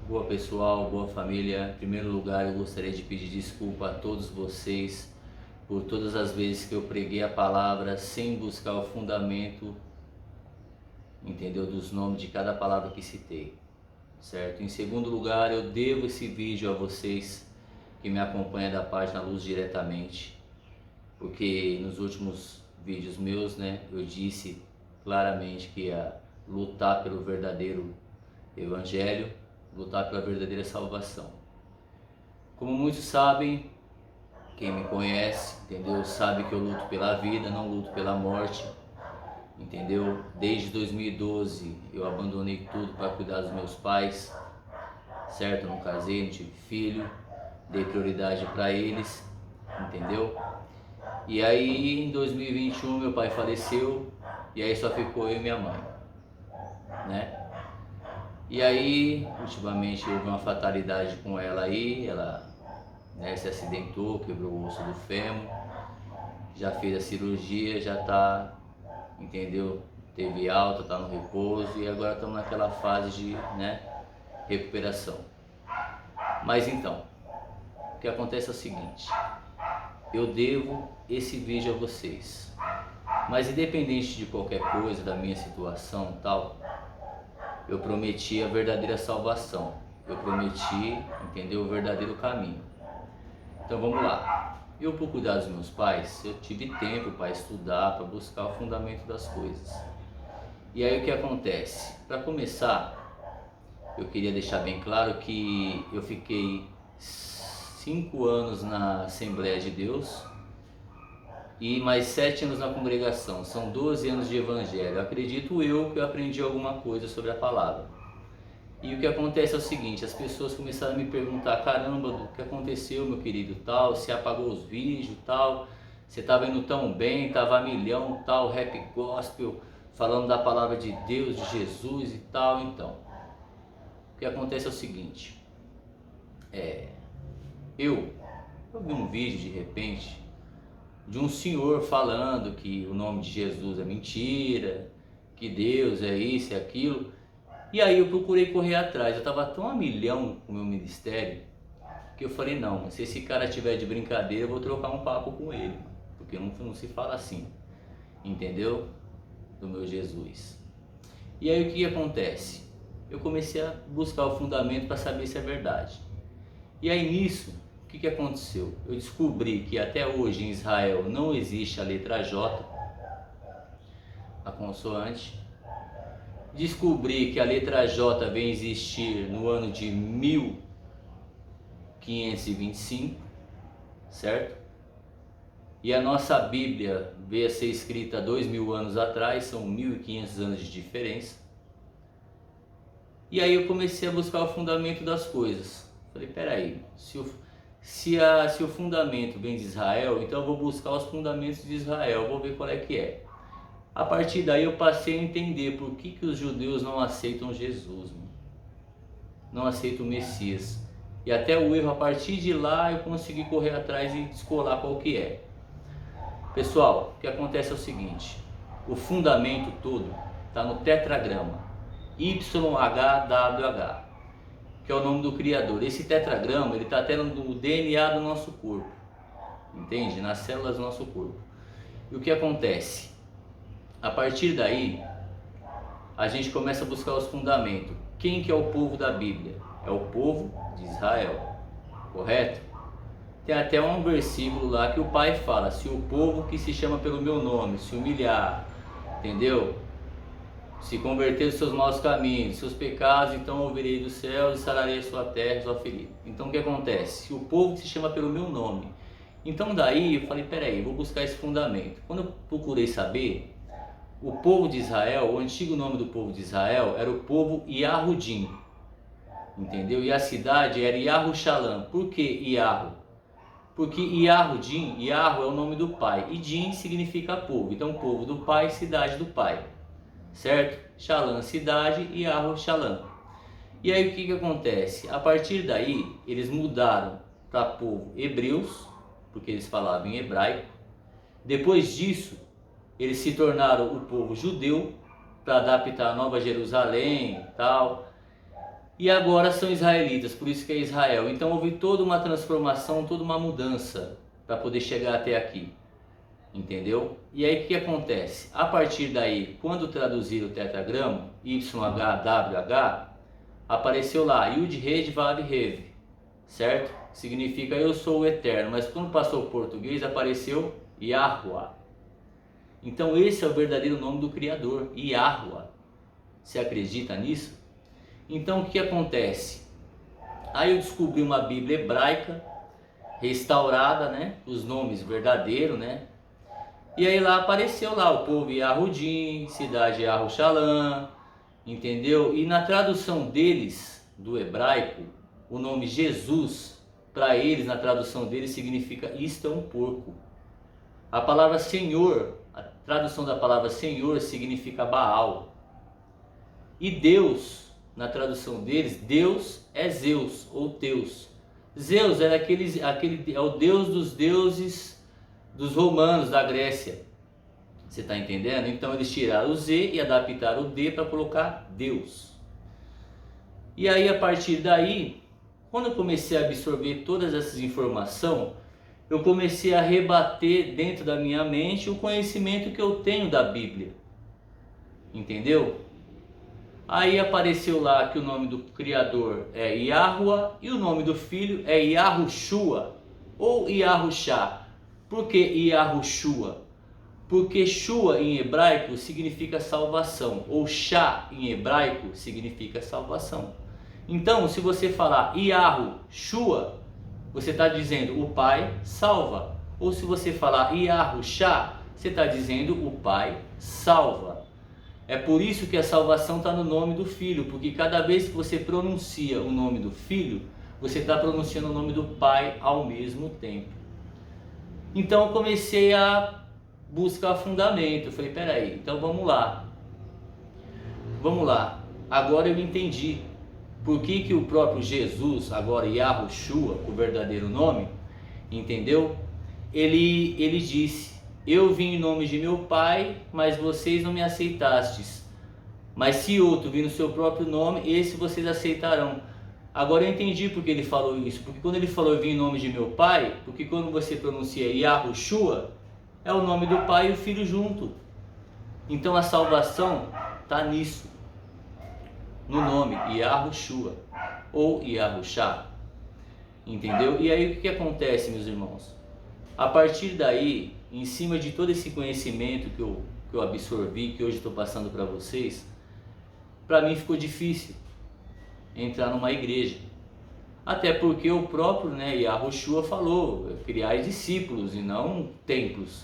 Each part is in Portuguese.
Boa pessoal, boa família. Em primeiro lugar, eu gostaria de pedir desculpa a todos vocês por todas as vezes que eu preguei a palavra sem buscar o fundamento, entendeu? Dos nomes de cada palavra que citei, certo? Em segundo lugar, eu devo esse vídeo a vocês que me acompanham da página Luz diretamente, porque nos últimos vídeos meus, eu disse claramente que ia lutar pelo verdadeiro evangelho, lutar pela verdadeira salvação. Como muitos sabem, quem me conhece, entendeu? Sabe que eu luto pela vida, não luto pela morte, entendeu? Desde 2012 eu abandonei tudo para cuidar dos meus pais, certo? Eu não casei, não tive filho, dei prioridade para eles, entendeu? E aí em 2021 meu pai faleceu e aí só ficou eu e minha mãe, né? E aí, ultimamente houve uma fatalidade com ela aí, ela se acidentou, quebrou o osso do fêmur, já fez a cirurgia, já tá, entendeu? Teve alta, tá no repouso e agora estamos naquela fase de, recuperação. Mas então, o que acontece é o seguinte, eu devo esse vídeo a vocês, mas independente de qualquer coisa, da minha situação tal, eu prometi a verdadeira salvação, eu prometi, entendeu, o verdadeiro caminho. Então vamos lá. Eu, por cuidar dos meus pais, eu tive tempo para estudar, para buscar o fundamento das coisas. E aí o que acontece? Para começar, eu queria deixar bem claro que eu fiquei 5 anos na Assembleia de Deus e mais 7 anos na congregação. São 12 anos de evangelho. Acredito eu que eu aprendi alguma coisa sobre a palavra. E o que acontece é o seguinte, as pessoas começaram a me perguntar, caramba, o que aconteceu, meu querido, tal, você apagou os vídeos, tal, você estava indo tão bem, estava a milhão, tal, rap gospel, falando da palavra de Deus, de Jesus e tal. Então, o que acontece é o seguinte, eu vi um vídeo de repente, de um senhor falando que o nome de Jesus é mentira, que Deus é isso e aquilo. E aí eu procurei correr atrás, eu estava tão a milhão com o meu ministério, que eu falei, não, se esse cara tiver de brincadeira, eu vou trocar um papo com ele, porque não se fala assim, entendeu? Do meu Jesus. E aí o que acontece? Eu comecei a buscar o fundamento para saber se é verdade. E aí nisso, o que aconteceu? Eu descobri que até hoje em Israel não existe a letra J, a consoante. Descobri que a letra J vem existir no ano de 1525, certo? E a nossa Bíblia veio a ser escrita 2000 anos atrás, são 1500 anos de diferença. E aí eu comecei a buscar o fundamento das coisas. Falei, peraí, se o fundamento vem de Israel, então eu vou buscar os fundamentos de Israel, vou ver qual é que é. A partir daí eu passei a entender por que os judeus não aceitam Jesus, não aceitam o Messias. E até o erro, a partir de lá eu consegui correr atrás e descolar qual que é. Pessoal, o que acontece é o seguinte, o fundamento todo está no tetragrama, YHWH, que é o nome do Criador. Esse tetragrama, ele está até no DNA do nosso corpo, entende? Nas células do nosso corpo. E o que acontece? A partir daí, a gente começa a buscar os fundamentos. Quem que é o povo da Bíblia? É o povo de Israel, correto? Tem até um versículo lá que o pai fala, se o povo que se chama pelo meu nome se humilhar, entendeu? Se converter dos seus maus caminhos, dos seus pecados, então ouvirei dos céus e sararei a sua terra e sua ferida. Então o que acontece? Se o povo que se chama pelo meu nome. Então daí eu falei, peraí, vou buscar esse fundamento. Quando eu procurei saber, o povo de Israel, o antigo nome do povo de Israel era o povo Yahudim, entendeu? E a cidade era Yahushalam. Por que Yahu? Porque Yahudim, Yahu é o nome do pai e Din significa povo. Então povo do pai, cidade do pai, certo? Shalom, cidade, e Yahushalam. E aí o que acontece? A partir daí eles mudaram para povo hebreus, porque eles falavam em hebraico. Depois disso eles se tornaram o povo judeu para adaptar a Nova Jerusalém e tal. e agora são israelitas, por isso que é Israel. Então houve toda uma transformação, toda uma mudança para poder chegar até aqui, entendeu? E aí o que acontece? A partir daí, quando traduziram o tetragrama, YHWH, apareceu lá, Yud Red Vav Rev, certo? Significa eu sou o eterno, mas quando passou o português apareceu Yahuwah. Então esse é o verdadeiro nome do Criador, Yahuwah. Você acredita nisso? Então o que acontece? Aí eu descobri uma Bíblia hebraica, restaurada, né? Os nomes verdadeiros, né? E aí lá apareceu lá o povo Yahudim, cidade Yahushalã, entendeu? E na tradução deles, do hebraico, o nome Jesus, para eles, na tradução deles, significa isto é um porco. A palavra Senhor, a tradução da palavra Senhor significa Baal. E Deus, na tradução deles, Deus é Zeus ou Teus. Zeus era é o deus dos deuses dos romanos, da Grécia. Você está entendendo? Então eles tiraram o Z e adaptaram o D para colocar Deus. E aí a partir daí, quando eu comecei a absorver todas essas informações, eu comecei a rebater dentro da minha mente o conhecimento que eu tenho da Bíblia. Entendeu? Aí apareceu lá que o nome do Criador é Yahuwah e o nome do Filho é Yahushua ou Yahushá. Por que Yahushua? Porque Shua em hebraico significa salvação, ou Shá em hebraico significa salvação. Então, se você falar Yahushua, você está dizendo o Pai salva. Ou se você falar Yahushá, você está dizendo o Pai salva. É por isso que a salvação está no nome do Filho, porque cada vez que você pronuncia o nome do Filho, você está pronunciando o nome do Pai ao mesmo tempo. Então eu comecei a buscar fundamento. Eu falei, peraí, então vamos lá. Agora eu entendi por que o próprio Jesus, agora Yahushua, o verdadeiro nome, entendeu? Ele disse, eu vim em nome de meu Pai, mas vocês não me aceitastes. Mas se outro vir no seu próprio nome, esse vocês aceitarão. Agora eu entendi porque ele falou isso. Porque quando ele falou eu vim em nome de meu Pai, porque quando você pronuncia Yahushua, é o nome do Pai e o Filho junto. Então a salvação está nisso. No nome Yahushua ou Yahushá. Entendeu? E aí o que acontece, meus irmãos? A partir daí, em cima de todo esse conhecimento que eu absorvi, que hoje estou passando para vocês, para mim ficou difícil entrar numa igreja. Até porque o próprio Yahushua falou, criar discípulos e não templos.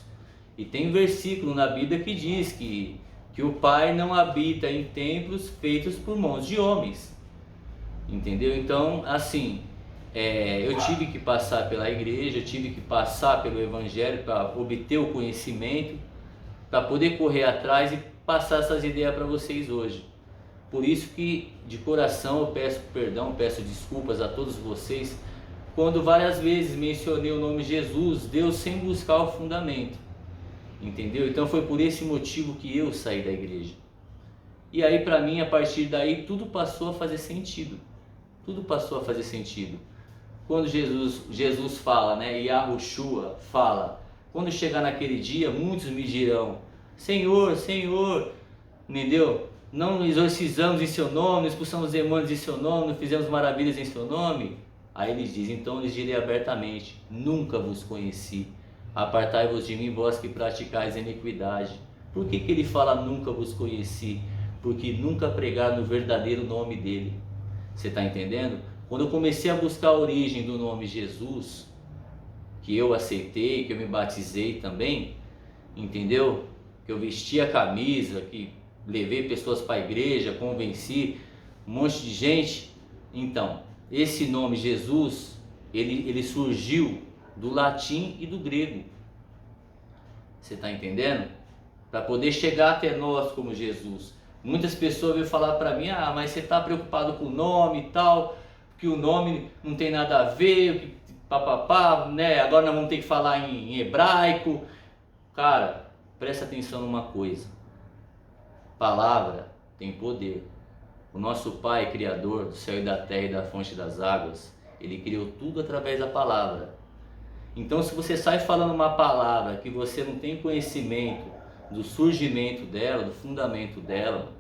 E tem versículo na Bíblia que diz que o Pai não habita em templos feitos por mãos de homens. Entendeu? Então, assim, eu tive que passar pela igreja, eu tive que passar pelo Evangelho para obter o conhecimento, para poder correr atrás e passar essas ideias para vocês hoje. Por isso que, de coração, eu peço perdão, peço desculpas a todos vocês, quando várias vezes mencionei o nome Jesus, Deus sem buscar o fundamento. Entendeu? Então foi por esse motivo que eu saí da igreja. E aí para mim, a partir daí, tudo passou a fazer sentido. Tudo passou a fazer sentido. Quando Jesus fala, Yahushua fala, quando chegar naquele dia, muitos me dirão, Senhor, Senhor, entendeu? Não exorcizamos em seu nome, expulsamos demônios em seu nome, não fizemos maravilhas em seu nome. Aí eles dizem, então lhes direi abertamente, nunca vos conheci. Apartai-vos de mim, vós que praticais a iniquidade. Por que ele fala nunca vos conheci? Porque nunca pregaram no verdadeiro nome dele. Você está entendendo? Quando eu comecei a buscar a origem do nome Jesus, que eu aceitei, que eu me batizei também, entendeu? Que eu vesti a camisa, que levei pessoas para a igreja, convenci um monte de gente. Então, esse nome Jesus, ele surgiu do latim e do grego. Você está entendendo? Para poder chegar até nós como Jesus. Muitas pessoas vêm falar para mim, mas você está preocupado com o nome e tal, que o nome não tem nada a ver, que papapá, agora nós vamos ter que falar em hebraico. Cara, presta atenção numa coisa. Palavra tem poder. O nosso Pai, Criador do céu e da terra e da fonte das águas, Ele criou tudo através da palavra. Então, se você sai falando uma palavra que você não tem conhecimento do surgimento dela, do fundamento dela,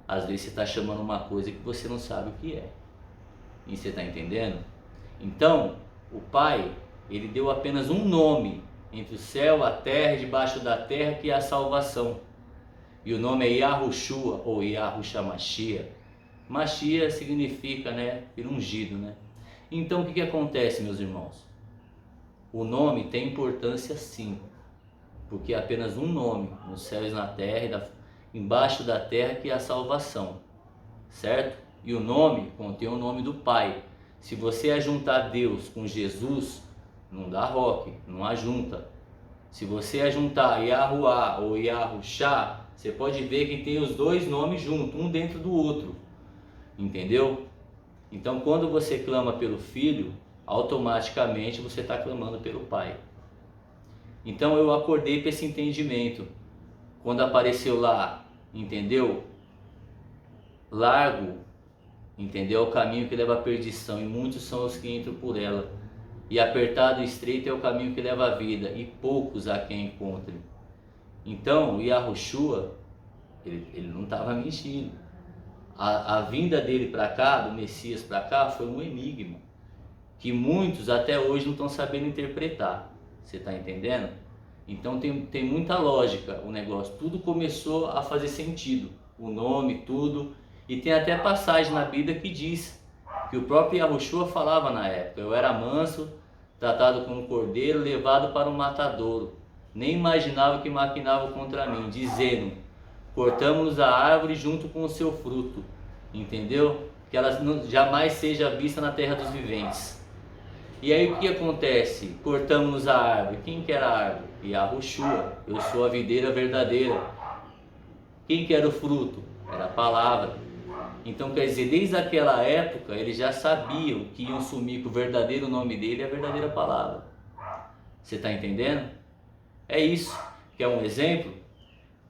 às vezes você está chamando uma coisa que você não sabe o que é. E você está entendendo? Então, o Pai, Ele deu apenas um nome entre o céu, a terra e debaixo da terra, que é a salvação. E o nome é Yahushua ou Yahushua Mashiach. Mashiach significa, ungido, Então o que acontece, meus irmãos? O nome tem importância sim, porque é apenas um nome nos céus e na terra, embaixo da terra, que é a salvação, certo? E o nome contém o nome do Pai. Se você ajuntar Deus com Jesus, não dá roque, não ajunta. Se você ajuntar Yahuwah ou Yahushua, você pode ver que tem os dois nomes juntos, um dentro do outro, entendeu? Então quando você clama pelo Filho, automaticamente você está clamando pelo Pai. Então eu acordei para esse entendimento, quando apareceu lá, entendeu? Largo, entendeu? É o caminho que leva à perdição, e muitos são os que entram por ela. E apertado e estreito é o caminho que leva à vida, e poucos há quem encontre. Então o Yahushua, ele não estava mentindo. A vinda dele para cá, do Messias para cá, foi um enigma, que muitos até hoje não estão sabendo interpretar. Você está entendendo? Então tem muita lógica o negócio. Tudo começou a fazer sentido. O nome, tudo. E tem até passagem na Bíblia que diz que o próprio Yahushua falava na época: eu era manso, tratado como um cordeiro, levado para um matadouro. Nem imaginava que maquinava contra mim, dizendo: cortamos a árvore junto com o seu fruto. Entendeu? Que ela jamais seja vista na terra dos viventes. E aí o que acontece? Cortamos a árvore. Quem que era a árvore? Yahushua. Eu sou a videira verdadeira. Quem que era o fruto? Era a palavra. Então quer dizer, desde aquela época eles já sabiam que iam sumir, que o verdadeiro nome dele é a verdadeira palavra. Você está entendendo? É isso. Quer um exemplo?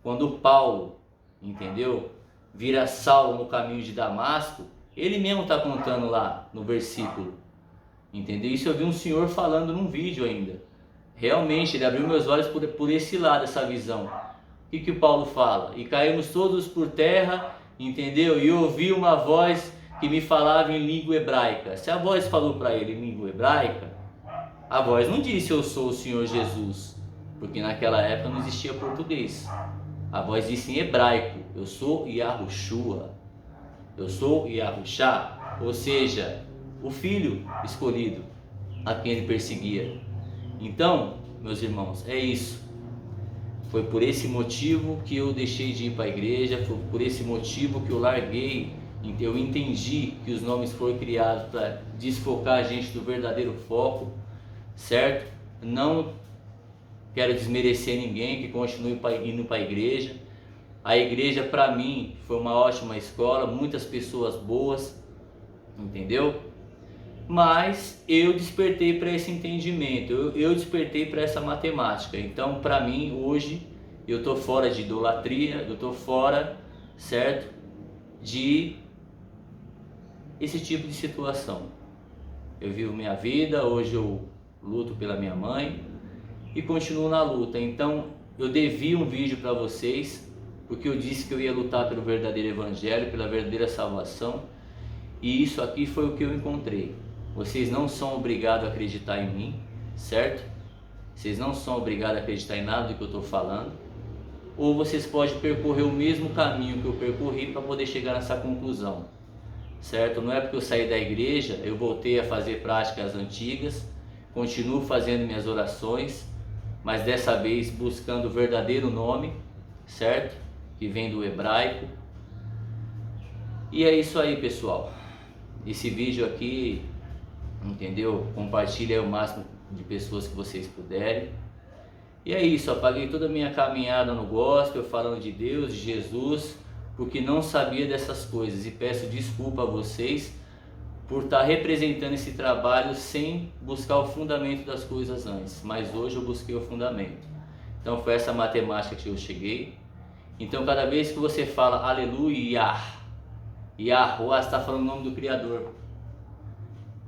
Quando Paulo, entendeu, vira Saulo no caminho de Damasco, ele mesmo está contando lá no versículo. Entendeu? Isso eu vi um senhor falando num vídeo ainda. Realmente, ele abriu meus olhos por esse lado, essa visão. O que o Paulo fala? E caímos todos por terra, entendeu? E ouvi uma voz que me falava em língua hebraica. Se a voz falou para ele em língua hebraica, a voz não disse eu sou o Senhor Jesus, porque naquela época não existia português. A voz disse em hebraico: eu sou Yahushua, eu sou Yahushua, ou seja, o filho escolhido, a quem ele perseguia. Então, meus irmãos, é isso. Foi por esse motivo que eu deixei de ir para a igreja, foi por esse motivo que eu larguei. Eu entendi que os nomes foram criados para desfocar a gente do verdadeiro foco, certo? Não quero desmerecer ninguém que continue indo para a igreja. A igreja, para mim, foi uma ótima escola, muitas pessoas boas, entendeu? Mas eu despertei para esse entendimento, eu despertei para essa matemática. Então, para mim, hoje, eu estou fora de idolatria, eu estou fora, certo? De esse tipo de situação. Eu vivo minha vida, hoje eu luto pela minha mãe e continuo na luta. Então, eu devi um vídeo para vocês, porque eu disse que eu ia lutar pelo verdadeiro evangelho, pela verdadeira salvação, e isso aqui foi o que eu encontrei. Vocês não são obrigados a acreditar em mim, certo? Vocês não são obrigados a acreditar em nada do que eu estou falando, ou vocês podem percorrer o mesmo caminho que eu percorri para poder chegar nessa conclusão, certo? Não é porque eu saí da igreja, eu voltei a fazer práticas antigas, continuo fazendo minhas orações, mas dessa vez buscando o verdadeiro nome, certo? Que vem do hebraico. E é isso aí, pessoal. Esse vídeo aqui, entendeu? Compartilhe o máximo de pessoas que vocês puderem. E é isso, apaguei toda a minha caminhada no gospel, falando de Deus, de Jesus, porque não sabia dessas coisas, e peço desculpa a vocês por estar representando esse trabalho sem buscar o fundamento das coisas antes, mas hoje eu busquei o fundamento. Então foi essa matemática que eu cheguei. Então cada vez que você fala aleluia, Yahuwah está falando o nome do Criador,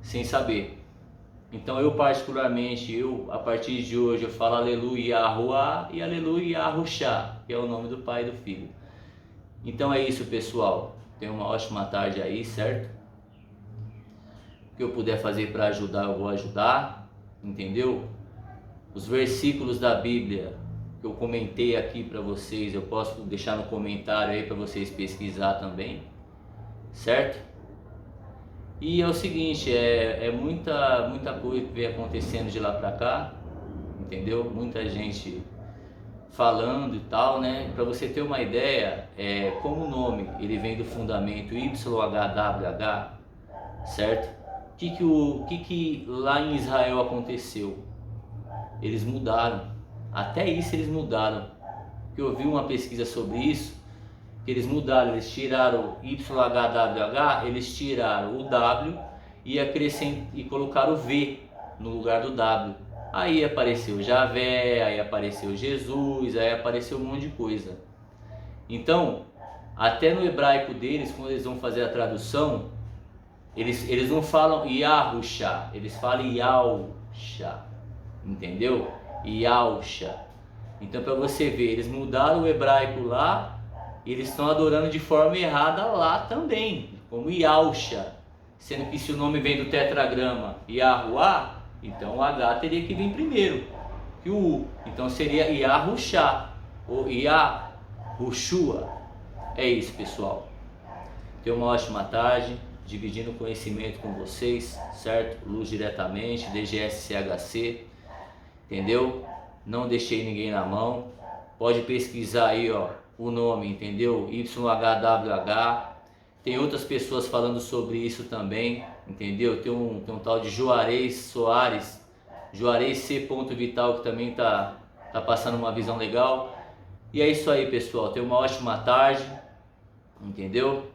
sem saber. Então eu particularmente, a partir de hoje eu falo aleluia Yahuwah e aleluia Yahushua, que é o nome do Pai e do Filho. Então é isso, pessoal. Tenha uma ótima tarde aí, certo? O que eu puder fazer para ajudar, eu vou ajudar, entendeu? Os versículos da Bíblia que eu comentei aqui para vocês, eu posso deixar no comentário aí para vocês pesquisar também, certo? E é o seguinte, é muita coisa que vem acontecendo de lá para cá, entendeu? Muita gente falando e tal, né? Para você ter uma ideia, como o nome ele vem do fundamento YHWH, certo? O que lá em Israel aconteceu? Eles mudaram, até isso eles mudaram. Eu vi uma pesquisa sobre isso, que eles mudaram, eles tiraram o YHWH, eles tiraram o W e colocaram o V no lugar do W. Aí apareceu Javé, aí apareceu Jesus, aí apareceu um monte de coisa. Então, até no hebraico deles, quando eles vão fazer a tradução, eles não falam Yahusha, eles falam Yahusha, entendeu? Yahusha. Então, para você ver, eles mudaram o hebraico lá, e eles estão adorando de forma errada lá também, como Yahusha, sendo que se o nome vem do tetragrama Yahuwah, então o H teria que vir primeiro que o U, então seria Yahusha ou Yahushua. É isso, pessoal. Tenha uma ótima tarde, dividindo conhecimento com vocês, certo? Luz diretamente, DGS-CHC, entendeu? Não deixei ninguém na mão. Pode pesquisar aí, ó, o nome, entendeu? YHWH. Tem outras pessoas falando sobre isso também, entendeu? Tem um tal de Juarez Soares, Juarez C. Vital, que também tá passando uma visão legal. E é isso aí, pessoal. Tenha uma ótima tarde, entendeu?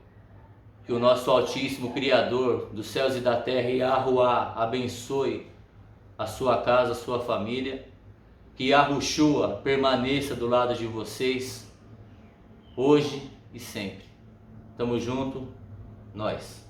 Que o nosso Altíssimo Criador dos céus e da terra, Yahuwah, abençoe a sua casa, a sua família. Que Yahushua permaneça do lado de vocês, hoje e sempre. Tamo junto, nós.